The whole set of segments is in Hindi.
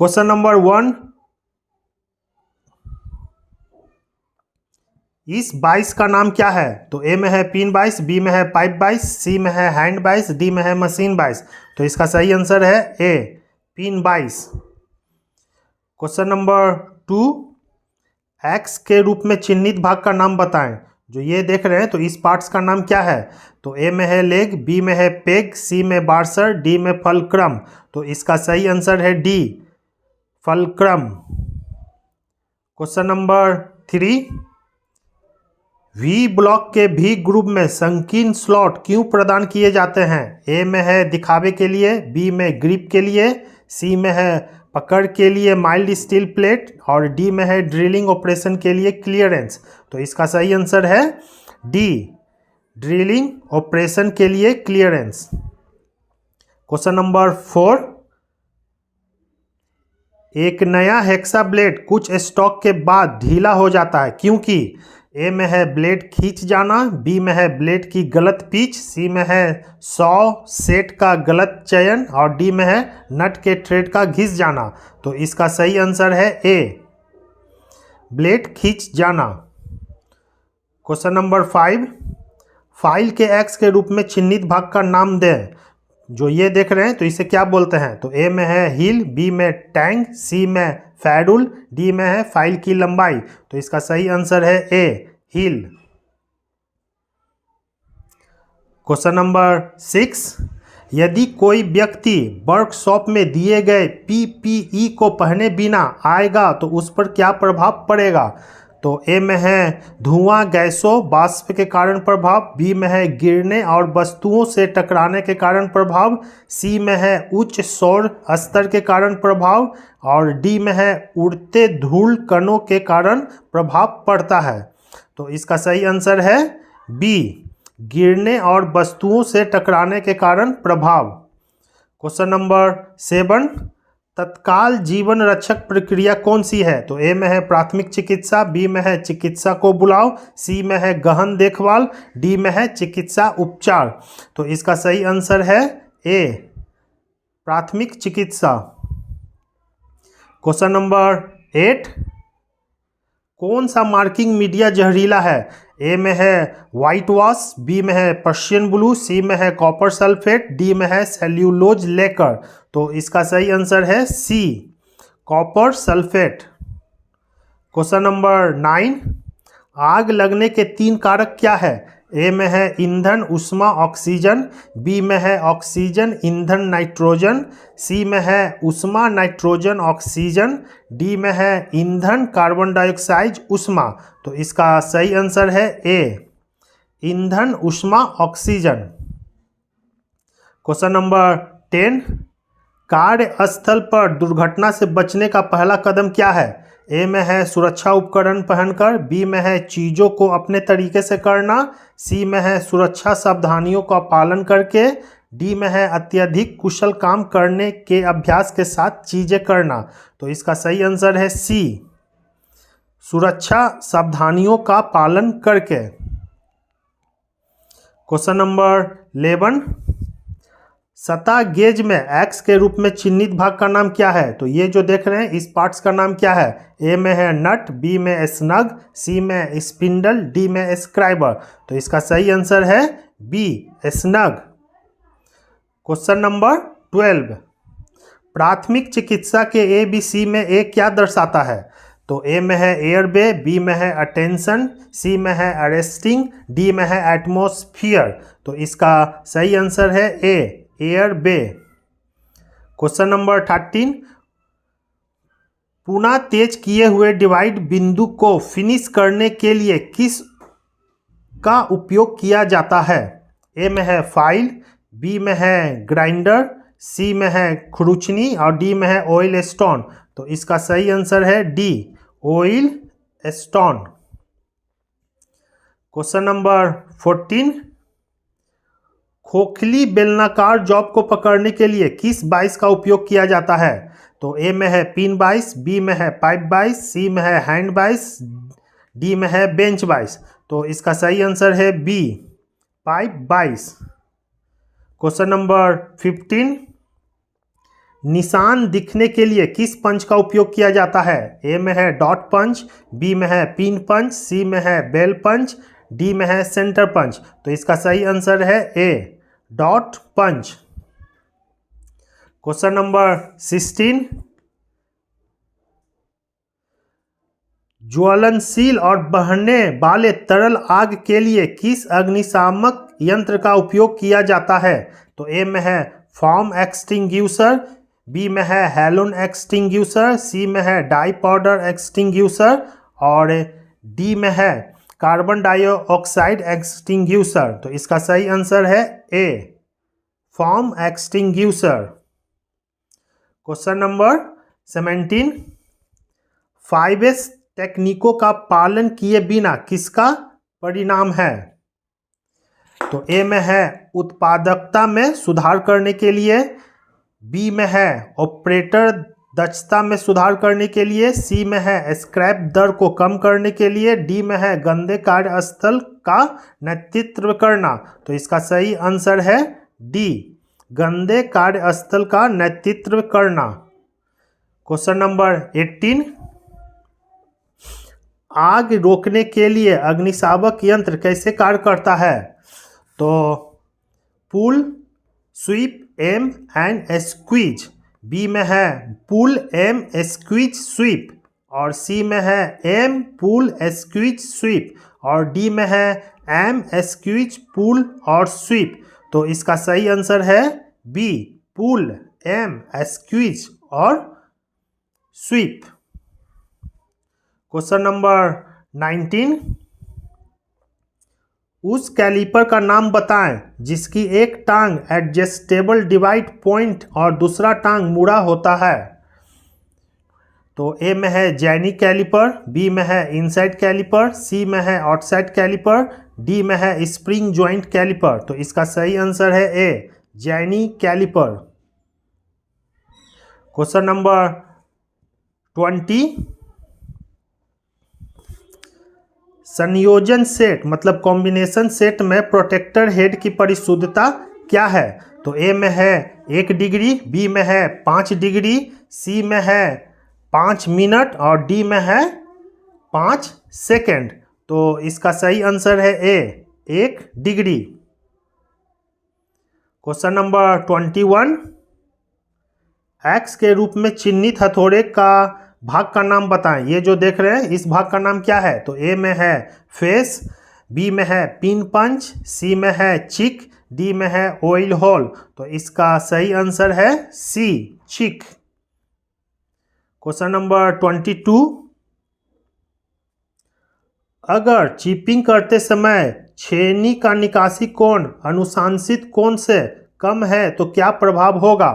क्वेश्चन नंबर 1, इस बाइस का नाम क्या है? तो ए में है पिन बाइस, बी में है पाइप बाइस, सी में है हैंड बाइस, डी में है मशीन बाइस। तो इसका सही आंसर है ए, पिन बाइस। क्वेश्चन नंबर 2, एक्स के रूप में चिन्हित भाग का नाम बताएं। जो ये देख रहे हैं, तो इस पार्ट्स का नाम क्या है? तो ए में है लेग, बी में है पेग, सी में बार्सर, डी में फलक्रम। तो इसका सही आंसर है D, fulcrum. Question number 3, V block के भी ग्रुप में संकीर्ण स्लॉट क्यों प्रदान किए जाते हैं? ए में है दिखावे के लिए, बी में ग्रिप के लिए, सी में है पकड़ के लिए माइल्ड स्टील प्लेट, और डी में है ड्रिलिंग ऑपरेशन के लिए क्लियरेंस। तो इसका सही आंसर है डी, ड्रिलिंग ऑपरेशन के लिए क्लियरेंस। क्वेश्चन नंबर 4, एक नया हेक्सा ब्लेड कुछ स्टॉक के बाद ढीला हो जाता है क्योंकि ए में है ब्लेड खींच जाना, बी में है ब्लेड की गलत पिच, सी में है 100 सेट का गलत चयन, और डी में है नट के थ्रेड का घिस जाना। तो इसका सही आंसर है ए, ब्लेड खींच जाना। क्वेश्चन नंबर 5, फाइल के एक्स के रूप में चिन्हित भाग का नाम दें। जो ये देख रहे हैं, तो इसे क्या बोलते हैं? तो ए में है हील, बी में टैंग, सी में फैडुल, डी में है फाइल की लंबाई। तो इसका सही आंसर है ए, हील। क्वेश्चन नंबर 6, यदि कोई व्यक्ति वर्कशॉप में दिए गए पीपीई को पहने बिना आएगा तो उस पर क्या प्रभाव पड़ेगा? तो ए में है धुआं गैसों वाष्प के कारण प्रभाव, बी में है गिरने और वस्तुओं से टकराने के कारण प्रभाव, सी में है उच्च सौर स्तर के कारण प्रभाव, और डी में है उड़ते धूल कणों के कारण प्रभाव पड़ता है। तो इसका सही आंसर है बी, गिरने और वस्तुओं से टकराने के कारण प्रभाव। क्वेश्चन नंबर 7, तत्काल जीवन रक्षक प्रक्रिया कौन सी है? तो ए में है प्राथमिक चिकित्सा, बी में है चिकित्सा को बुलाओ, सी में है गहन देखभाल, डी में है चिकित्सा उपचार। तो इसका सही आंसर है ए, प्राथमिक चिकित्सा। क्वेश्चन नंबर 8, कौन सा मार्किंग मीडिया जहरीला है? ए में है व्हाइट वॉश, बी में है पर्शियन ब्लू, सी में है कॉपर सल्फेट, डी में है सेल्यूलोज लेकर। तो इसका सही आंसर है सी, कॉपर सल्फेट। क्वेश्चन नंबर 9, आग लगने के 3 कारक क्या है? ए में है ईंधन उष्मा ऑक्सीजन, बी में है ऑक्सीजन ईंधन नाइट्रोजन, सी में है उष्मा नाइट्रोजन ऑक्सीजन, डी में है ईंधन कार्बन डाइऑक्साइड उष्मा। तो इसका सही आंसर है ए, ईंधन उष्मा ऑक्सीजन। क्वेश्चन नंबर 10, कार्यस्थल पर दुर्घटना से बचने का पहला कदम क्या है? ए में है सुरक्षा उपकरण पहनकर, बी में है चीज़ों को अपने तरीके से करना, सी में है सुरक्षा सावधानियों का पालन करके, डी में है अत्यधिक कुशल काम करने के अभ्यास के साथ चीज़ें करना। तो इसका सही आंसर है सी, सुरक्षा सावधानियों का पालन करके। क्वेश्चन नंबर 11, सतह गेज में एक्स के रूप में चिन्हित भाग का नाम क्या है? तो ये जो देख रहे हैं, इस पार्ट्स का नाम क्या है? ए में है नट, बी में स्नग, सी में स्पिंडल, डी में स्क्राइबर। तो इसका सही आंसर है बी, स्नग। क्वेश्चन नंबर 12, प्राथमिक चिकित्सा के ए बी सी में ए क्या दर्शाता है? तो ए में है एयरवे, बी में है अटेंशन, सी में है अरेस्टिंग, डी में है एटमॉस्फियर। तो इसका सही आंसर है ए, एयरवे। क्वेश्चन नंबर 13, पुनः तेज किए हुए डिवाइड बिंदु को फिनिश करने के लिए किस का उपयोग किया जाता है? ए में है फाइल, बी में है ग्राइंडर, सी में है खुरुचनी, और डी में है ऑयल स्टोन। तो इसका सही आंसर है D, oil stone. Question number 14, खोखली बेलनाकार जॉब को पकड़ने के लिए किस बाइस का उपयोग किया जाता है? तो ए में है पिन बाइस, बी में है पाइप बाइस, सी में है हैंड बाइस, डी में है बेंच बाइस। तो इसका सही आंसर है बी, पाइप बाइस। क्वेश्चन नंबर 15, निशान दिखने के लिए किस पंच का उपयोग किया जाता है? ए में है डॉट पंच, बी में है पिन पंच, सी में है बेल पंच, डी में है सेंटर पंच। तो इसका सही आंसर है ए, डॉट पंच। क्वेश्चन नंबर 16, ज्वलनशील और बहने वाले तरल आग के लिए किस अग्निशामक यंत्र का उपयोग किया जाता है? तो ए में है फॉर्म एक्सटिंग्यूशर, बी में है हैलोन एक्सटिंग्यूशर, सी में है डाई पाउडर एक्सटिंग्यूशर और डी में है कार्बन डाइऑक्साइड एक्सटिंग्यूशर। तो इसका सही आंसर है A, foam extinguisher. Question number 17, 5S टेक्निकों का पालन किए बिना किसका परिणाम है? तो ए में है उत्पादकता में सुधार करने के लिए, बी में है ऑपरेटर दक्षता में सुधार करने के लिए, सी में है स्क्रैप दर को कम करने के लिए, डी में है गंदे कार्यस्थल का नेतृत्व करना। तो इसका सही आंसर है डी, गंदे कार्यस्थल का नेतृत्व करना। क्वेश्चन नंबर 18, आग रोकने के लिए अग्निशामक यंत्र कैसे कार्य करता है? तो pull, sweep, aim and squeeze. B में है पुल, एम, स्क्वीज, स्वीप और सी में है एम, पुल, स्क्वीज, स्वीप और डी में है एम, स्क्वीज, पुल और स्वीप। तो इसका सही आंसर है बी, पुल, एम, स्क्वीज और स्वीप। क्वेश्चन नंबर 19, उस कैलिपर का नाम बताएं जिसकी एक टांग एडजस्टेबल डिवाइड पॉइंट और दूसरा टांग मुड़ा होता है। तो ए में है जैनी कैलिपर, बी में है इनसाइड कैलिपर, सी में है आउटसाइड कैलिपर, डी में है स्प्रिंग जॉइंट कैलिपर। तो इसका सही आंसर है A, jenny caliper. Question number 20, संयोजन सेट मतलब कॉम्बिनेशन सेट में प्रोटेक्टर हेड की परिशुद्धता क्या है? तो ए में है 1 डिग्री, बी में है 5 डिग्री, सी में है 5 मिनट और डी में है 5 सेकेंड। तो इसका सही आंसर है ए, 1 डिग्री। क्वेश्चन नंबर 21, एक्स के रूप में चिन्हित हथौड़े का भाग का नाम बताएं। ये जो देख रहे हैं इस भाग का नाम क्या है? तो ए में है फेस, बी में है पिन पंच, सी में है चिक, डी में है ऑयल होल। तो इसका सही आंसर है सी, चिक। क्वेश्चन नंबर 22, अगर चिपिंग करते समय छेनी का निकासी कोण अनुशंसित कोण से कम है तो क्या प्रभाव होगा?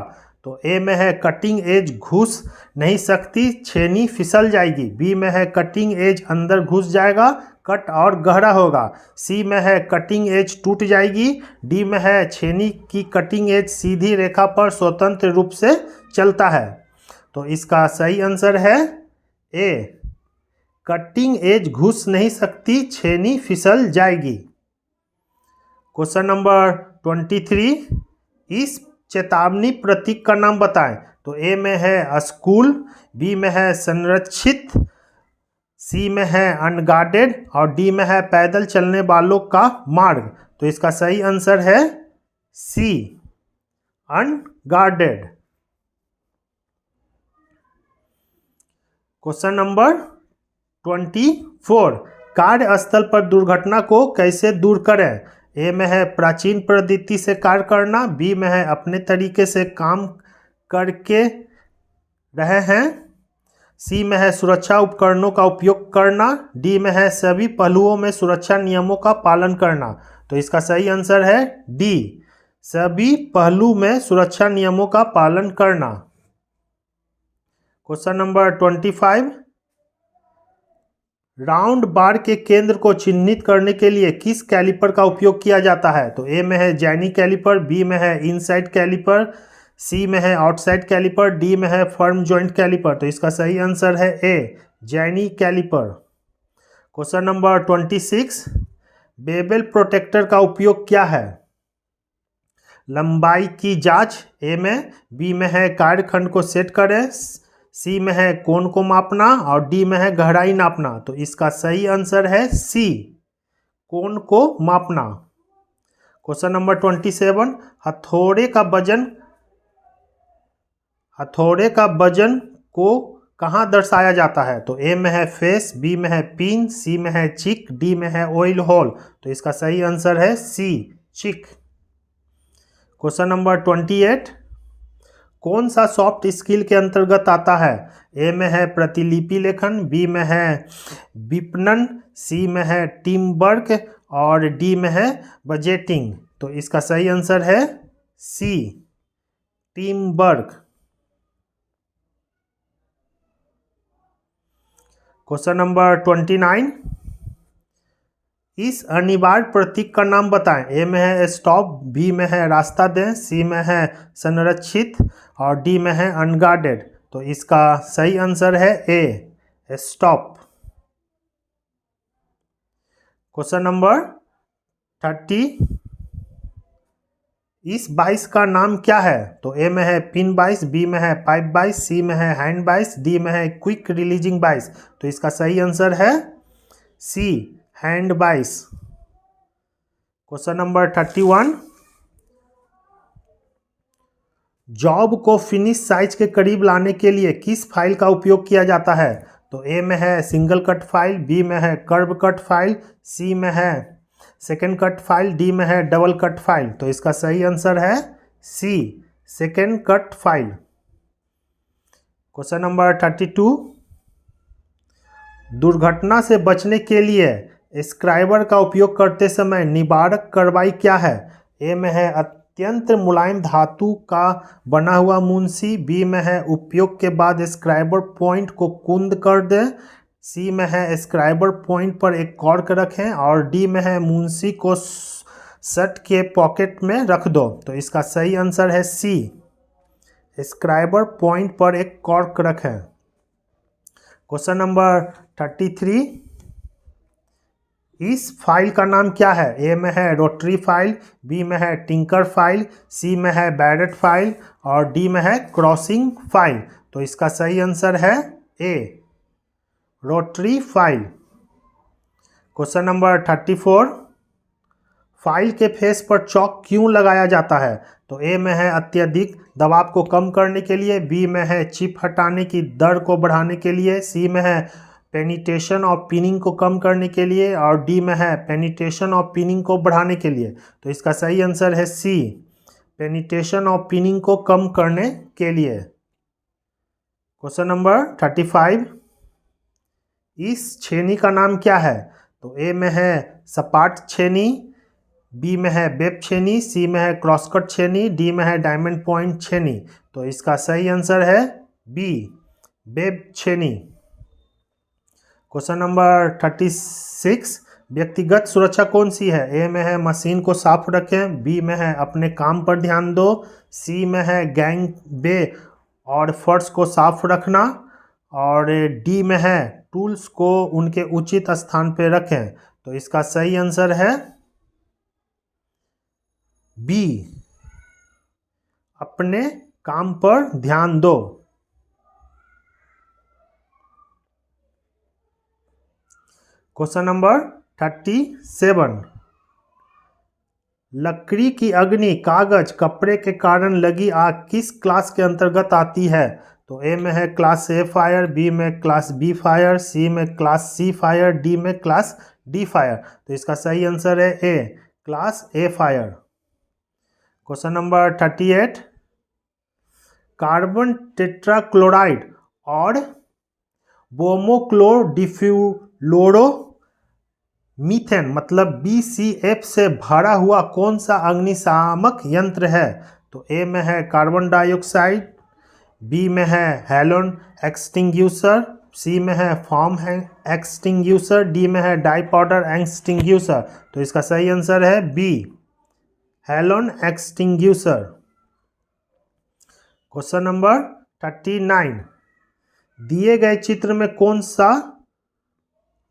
तो ए में है कटिंग एज घुस नहीं सकती, छेनी फिसल जाएगी, बी में है कटिंग एज अंदर घुस जाएगा, कट और गहरा होगा, सी में है कटिंग एज टूट जाएगी, डी में है छेनी की कटिंग एज सीधी रेखा पर स्वतंत्र रूप से चलता है। तो इसका सही आंसर है ए, कटिंग एज घुस नहीं सकती, छेनी फिसल जाएगी। क्वेश्चन नंबर 23, इस चेतावनी प्रतीक का नाम बताएं। तो ए में है स्कूल, बी में है संरक्षित, सी में है अनगार्डेड और डी में है पैदल चलने वालों का मार्ग। तो इसका सही आंसर है सी, अनगार्डेड। क्वेश्चन नंबर 24, कार्यस्थल पर दुर्घटना को कैसे दूर करें? ए में है प्राचीन पद्धति से कार्य करना, बी में है अपने तरीके से काम करके रहे हैं, सी में है सुरक्षा उपकरणों का उपयोग करना, डी में है सभी पहलुओं में सुरक्षा नियमों का पालन करना। तो इसका सही आंसर है डी, सभी पहलू में सुरक्षा नियमों का पालन करना। क्वेश्चन नंबर 25, राउंड बार के केंद्र को चिन्हित करने के लिए किस कैलिपर का उपयोग किया जाता है? तो ए में है जैनी कैलिपर, बी में है इनसाइड कैलिपर, सी में है आउटसाइड कैलिपर, डी में है फर्म जॉइंट कैलिपर। तो इसका सही आंसर है A, jenny caliper. Question number 26, bevel protractor का उपयोग क्या है? लंबाई की जांच ए में, बी में है कार्यखंड को सेट करें, सी में है कोण को मापना और डी में है गहराई नापना। तो इसका सही आंसर है सी, कोण को मापना। क्वेश्चन नंबर 27, हथौड़े का वजन को कहाँ दर्शाया जाता है? तो ए में है फेस, बी में है पिन, सी में है चिक, डी में है ऑयल होल। तो इसका सही आंसर है सी, चिक। क्वेश्चन नंबर 28, कौन सा सॉफ्ट स्किल के अंतर्गत आता है? ए में है प्रतिलिपि लेखन, बी में है विपणन, सी में है टीम वर्क और डी में है बजटिंग। तो इसका सही आंसर है सी, टीम वर्क। क्वेश्चन नंबर 29, इस अनिवार्य प्रतीक का नाम बताएं। ए में है स्टॉप, बी में है रास्ता दें, सी में है संरक्षित और डी में है अनगार्डेड। तो इसका सही आंसर है ए, स्टॉप। क्वेश्चन नंबर 30, इस बाइस का नाम क्या है? तो ए में है पिन बाइस, बी में है पाइप बाइस, सी में है हैंड बाइस, डी में है क्विक रिलीजिंग बाइस। तो इसका सही आंसर है सी, हैंड बाइस। क्वेश्चन नंबर 31, जॉब को फिनिश साइज के करीब लाने के लिए किस फाइल का उपयोग किया जाता है? तो ए में है सिंगल कट फाइल, बी में है कर्व कट फाइल, सी में है सेकेंड कट फाइल, डी में है डबल कट फाइल। तो इसका सही आंसर है C, second cut file. Question number 32, दुर्घटना से बचने के लिए स्क्राइबर का उपयोग करते समय निवारक कार्रवाई क्या है? ए में है अत्यंत मुलायम धातु का बना हुआ मुंशी, बी में है उपयोग के बाद स्क्राइबर पॉइंट को कुंद कर दें, सी में है स्क्राइबर पॉइंट पर एक कॉर्क रखें और डी में है मुंशी को शर्ट के पॉकेट में रख दो। तो इसका सही आंसर है सी, स्क्राइबर पॉइंट पर एक कॉर्क रखें। क्वेश्चन नंबर 33, इस फाइल का नाम क्या है? ए में है रोटरी फाइल, बी में है टिंकर फाइल, सी में है बैरेट फाइल और डी में है क्रॉसिंग फाइल। तो इसका सही आंसर है A, rotary file. Question number 34, file के फेस पर चॉक क्यों लगाया जाता है? तो ए में है अत्यधिक दबाव को कम करने के लिए, बी में है चिप हटाने की दर को बढ़ाने के लिए, सी में है पेनिट्रेशन और पिनिंग को कम करने के लिए और डी में है पेनिट्रेशन और पिनिंग को बढ़ाने के लिए। तो इसका सही आंसर है सी, पेनिट्रेशन और पिनिंग को कम करने के लिए। क्वेश्चन नंबर 35, इस छेनी का नाम क्या है? तो ए में है सपाट छेनी, बी में है वेब छेनी, सी में है क्रॉसकट छेनी, डी में है डायमंड पॉइंट छेनी। तो इसका सही आंसर है बी, वेब छेनी। क्वेश्चन नंबर 36, व्यक्तिगत सुरक्षा कौन सी है? ए में है मशीन को साफ रखें, बी में है अपने काम पर ध्यान दो, सी में है गैंग बे और फर्श को साफ रखना और डी में है टूल्स को उनके उचित स्थान पर रखें। तो इसका सही आंसर है बी, अपने काम पर ध्यान दो। क्वेश्चन नंबर 37, लकड़ी की अग्नि कागज कपड़े के कारण लगी आग किस क्लास के अंतर्गत आती है? तो ए में है क्लास ए फायर, बी में क्लास बी फायर, सी में क्लास सी फायर, डी में क्लास डी फायर। तो इसका सही आंसर है A, class A fire. Question number 38, carbon tetrachloride और ब्रोमोक्लोरोडिफ्लुओरो मीथेन मतलब BCF से भरा हुआ कौन सा अग्निशामक यंत्र है? तो ए में है कार्बन डाइऑक्साइड, बी में है हैलोन एक्सटिंग्यूशर, सी में है फॉर्म एक्सटिंग्यूशर, डी में है डाई पाउडर एक्सटिंग्यूशर। तो इसका सही आंसर है B, halon extinguisher. Question number 39, दिए गए चित्र में कौन सा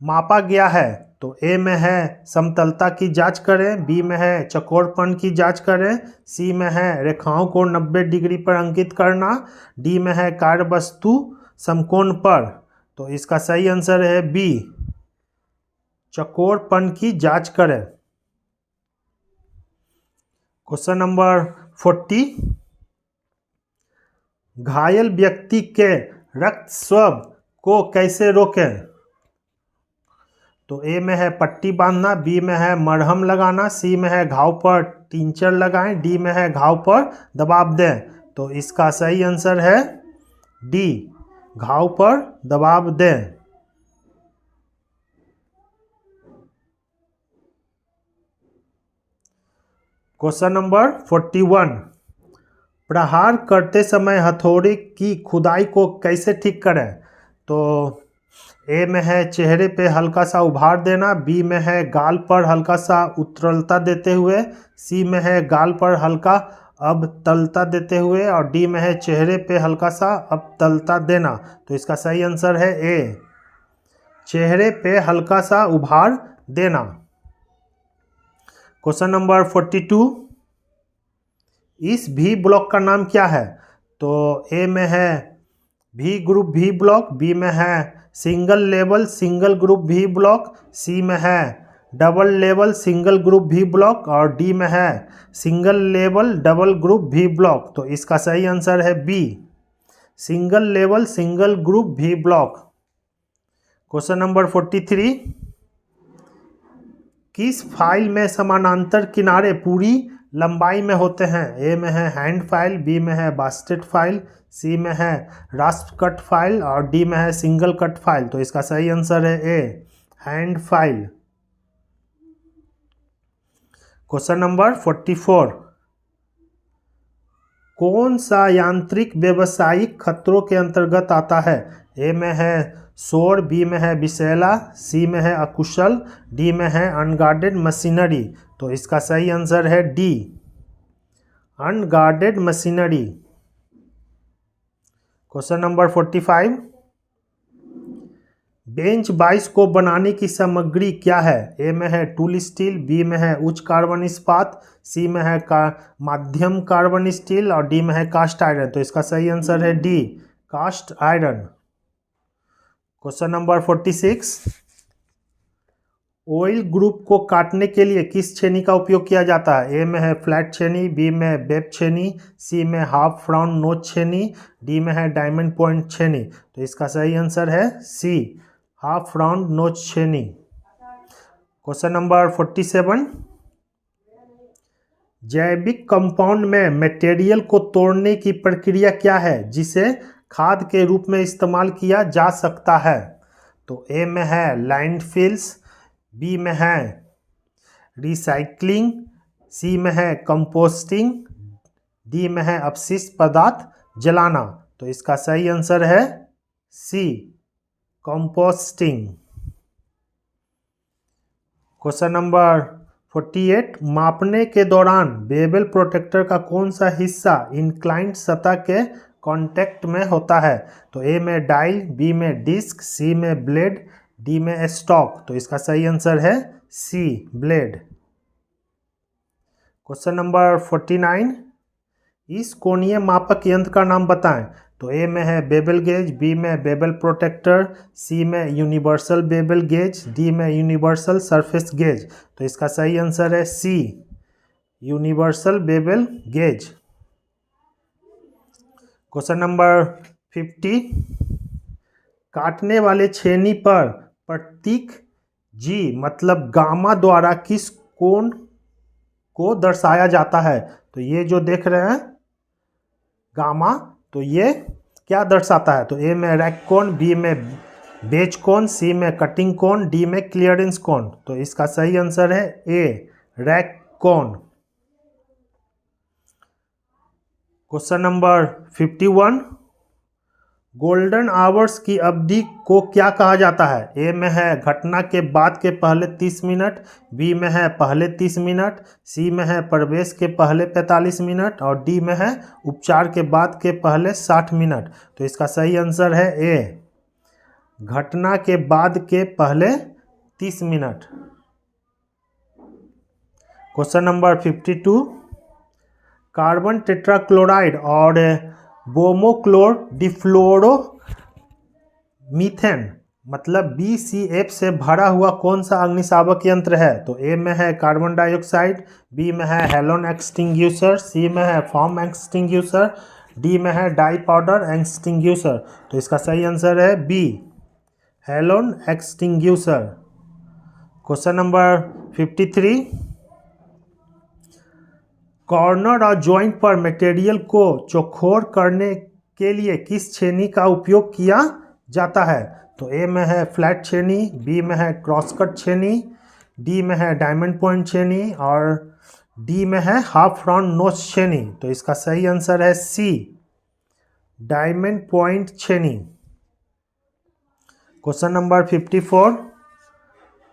मापा गया है? तो ए में है समतलता की जांच करें, बी में है चौकोरपन की जांच करें, सी में है रेखाओं को 90 डिग्री पर अंकित करना, डी में है कार्यवस्तु समकोण पर। तो इसका सही आंसर है बी, चौकोरपन की जांच करें। क्वेश्चन नंबर 40, घायल व्यक्ति के रक्तस्राव को कैसे रोकें? तो ए में है पट्टी बांधना, बी में है मरहम लगाना, सी में है घाव पर टिंचर लगाएं, डी में है घाव पर दबाव दें। तो इसका सही आंसर है डी, घाव पर दबाव दें। क्वेश्चन नंबर 41, प्रहार करते समय हथौड़े की खुदाई को कैसे ठीक करें? तो ए में है चेहरे पे हल्का सा उभार देना, बी में है गाल पर हल्का सा उत्तलता देते हुए, सी में है गाल पर हल्का अबतलता देते हुए, और डी में है चेहरे पे हल्का सा अबतलता देना। तो इसका सही आंसर है ए, चेहरे पे हल्का सा उभार देना। क्वेश्चन नंबर 42, इस भी ब्लॉक का नाम क्या है? तो ए में है भी ग्रुप भी ब्लॉक, बी में है सिंगल लेवल सिंगल ग्रुप भी ब्लॉक, सी में है डबल लेवल सिंगल ग्रुप भी ब्लॉक, और डी में है सिंगल लेवल डबल ग्रुप भी ब्लॉक। तो इसका सही आंसर है B, single level single group भी ब्लॉक। क्वेश्चन नंबर 43, किस फाइल में समानांतर किनारे पूरी लंबाई में होते हैं? ए में है हैंड फाइल, बी में है बास्केट फाइल, सी में है रास्प कट फाइल, और डी में है सिंगल कट फाइल। तो इसका सही आंसर है ए, हैंड फाइल। क्वेश्चन नंबर 44, कौन सा यांत्रिक व्यावसायिक खतरों के अंतर्गत आता है? ए में है शोर, बी में है विषैला, सी में है अकुशल, डी में है अनगार्डेड मशीनरी। तो इसका सही आंसर है D, unguarded machinery. Question number 45, bench बाइस को बनाने की सामग्री क्या है? ए में है टूल स्टील, बी में है उच्च कार्बन इस्पात, सी में है माध्यम कार्बन स्टील, और डी में है कास्ट आयरन। तो इसका सही आंसर है D, cast iron. Question number 46, oil group को काटने के लिए किस छेनी का उपयोग किया जाता है? ए में है फ्लैट छेनी, बी में वेब छेनी, सी में हाफ राउंड नोच छेनी, डी में है डायमंड पॉइंट छेनी। तो इसका सही आंसर है सी, हाफ राउंड नोच छेनी। क्वेश्चन नंबर 47, जैविक कंपाउंड में मटेरियल को तोड़ने की प्रक्रिया क्या है जिसे खाद के रूप में इस्तेमाल किया जा सकता है? तो ए में है लैंडफिल्स, बी में है रिसाइकलिंग, सी में है कंपोस्टिंग, डी में है अपशिष्ट पदार्थ जलाना। तो इसका सही आंसर है सी, कंपोस्टिंग। क्वेश्चन नंबर 48, मापने के दौरान बेबल प्रोटेक्टर का कौन सा हिस्सा इंक्लाइंड सतह के कांटेक्ट में होता है? तो ए में डायल, बी में डिस्क, सी में ब्लेड, डी में स्टॉक। तो इसका सही आंसर है सी, ब्लेड। क्वेश्चन नंबर 49, इस कोणीय मापक यंत्र का नाम बताएं। तो ए में है बेबल गेज, बी में बेबल प्रोटेक्टर, सी में यूनिवर्सल बेबल गेज, डी में यूनिवर्सल सरफेस गेज। तो इसका सही आंसर है C, universal bevel gauge. Question number 50, काटने वाले छेनी पर प्रतीक जी मतलब गामा द्वारा किस कोण को दर्शाया जाता है? तो ये जो देख रहे हैं गामा, तो ये क्या दर्शाता है? तो ए में रैक कोण, बी में बेच कोण, सी में कटिंग कोण, डी में क्लियरेंस कोण। तो इसका सही आंसर है ए, रैक कोण। क्वेश्चन नंबर 51, गोल्डन आवर्स की अवधि को क्या कहा जाता है? ए में है घटना के बाद के पहले 30 मिनट, बी में है पहले 30 मिनट, सी में है प्रवेश के पहले 45 मिनट, और डी में है उपचार के बाद के पहले 60 मिनट। तो इसका सही आंसर है ए, घटना के बाद के पहले 30 minute. Question number 52, carbon tetrachloride और ब्रोमोक्लोर डिफ्लोरो मीथेन मतलब BCF से भरा हुआ कौन सा अग्निशामक यंत्र है? तो ए में है कार्बन डाइऑक्साइड, बी में है हेलोन एक्सटिंग्यूशर, सी में है फॉर्म एक्सटिंग्यूशर, डी में है डाई पाउडर एक्सटिंग्यूशर। तो इसका सही आंसर है B, halon extinguisher. Question number 53, corner और जॉइंट पर मटेरियल को चौकोर करने के लिए किस छेनी का उपयोग किया जाता है? तो ए में है फ्लैट छेनी, बी में है क्रॉसकट छेनी, डी में है डायमंड पॉइंट छेनी और डी में है हाफ राउंड नोच छेनी। तो इसका सही आंसर है सी, डायमंड पॉइंट छेनी। क्वेश्चन नंबर 54,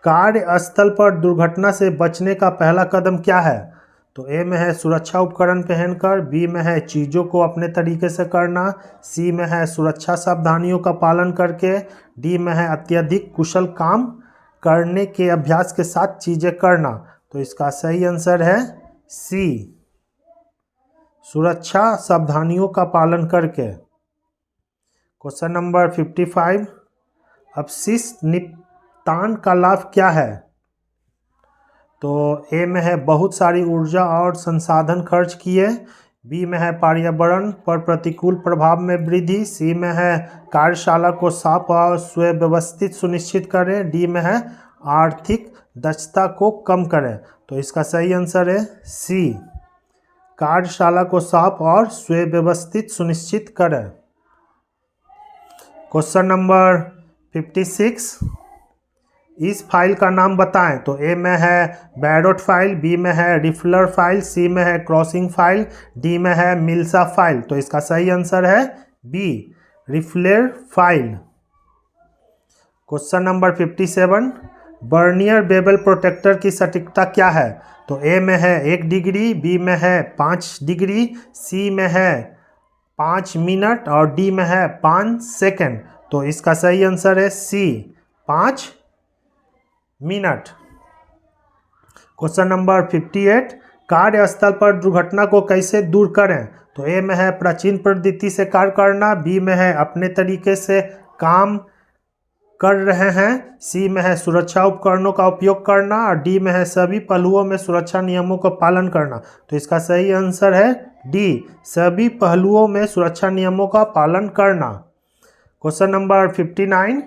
कार्यस्थल पर दुर्घटना से बचने का पहला कदम क्या है? तो ए में है सुरक्षा उपकरण पहनकर, बी में है चीज़ों को अपने तरीके से करना, सी में है सुरक्षा सावधानियों का पालन करके, डी में है अत्यधिक कुशल काम करने के अभ्यास के साथ चीज़ें करना। तो इसका सही आंसर है सी, सुरक्षा सावधानियों का पालन करके। क्वेश्चन नंबर 55, अपशिष्ट निपटान का लाभ क्या है? तो ए में है बहुत सारी ऊर्जा और संसाधन खर्च किए, बी में है पर्यावरण पर प्रतिकूल प्रभाव में वृद्धि, सी में है कार्यशाला को साफ और सुव्यवस्थित सुनिश्चित करें, डी में है आर्थिक दक्षता को कम करें। तो इसका सही आंसर है सी, कार्यशाला को साफ और सुव्यवस्थित सुनिश्चित करें। क्वेश्चन नंबर 56, इस फाइल का नाम बताएं। तो ए में है बैरोट फाइल, बी में है रिफलर फाइल, सी में है क्रॉसिंग फाइल, डी में है मिल्सा फाइल। तो इसका सही आंसर है B, riffler file. Question number 57, vernier bevel protractor की सटीकता क्या है? तो ए में है 1 डिग्री, बी में है 5 डिग्री, सी में है 5 मिनट और डी में है 5 सेकेंड। तो इसका सही आंसर है सी, 5 मिनट। क्वेश्चन नंबर 58, कार्यस्थल पर दुर्घटना को कैसे दूर करें? तो ए में है प्राचीन पद्धति से कार्य करना, बी में है अपने तरीके से काम कर रहे हैं, सी में है सुरक्षा उपकरणों का उपयोग करना और डी में है सभी पहलुओं में सुरक्षा नियमों का पालन करना। तो इसका सही आंसर है डी, सभी पहलुओं में सुरक्षा नियमों का पालन करना। क्वेश्चन नंबर 59,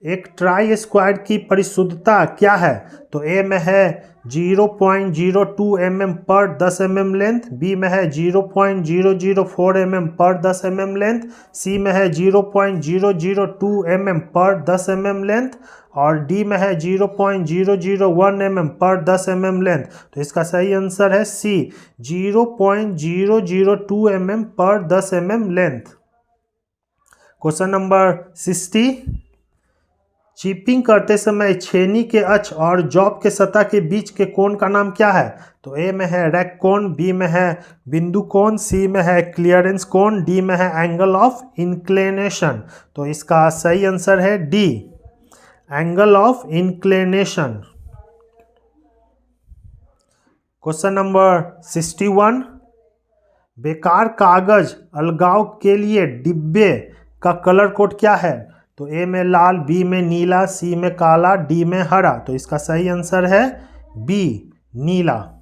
एक ट्राई स्क्वाड की परिशुद्धता क्या है? तो ए में है 0.02 mm पर 10 mm लेंथ, बी में है 0.004 mm पर 10 mm लेंथ, सी में है 0.002 mm पर 10 mm लेंथ और डी में है 0.001 mm पर 10 mm लेंथ। तो इसका सही आंसर है सी, 0.002 mm पर 10 mm length. Question number 60, chipping करते समय छेनी के अक्ष और जॉब के सतह के बीच के कोण का नाम क्या है? तो ए में है रैक कोण, बी में है बिंदु कोण, सी में है क्लियरेंस कोण, डी में है एंगल ऑफ इंक्लिनेशन। तो इसका सही आंसर है D, angle of inclination. Question number 61, बेकार कागज अलगाव के लिए डिब्बे का कलर कोड क्या है? तो ए में लाल, बी में नीला, सी में काला, डी में हरा। तो इसका सही आंसर है बी, नीला।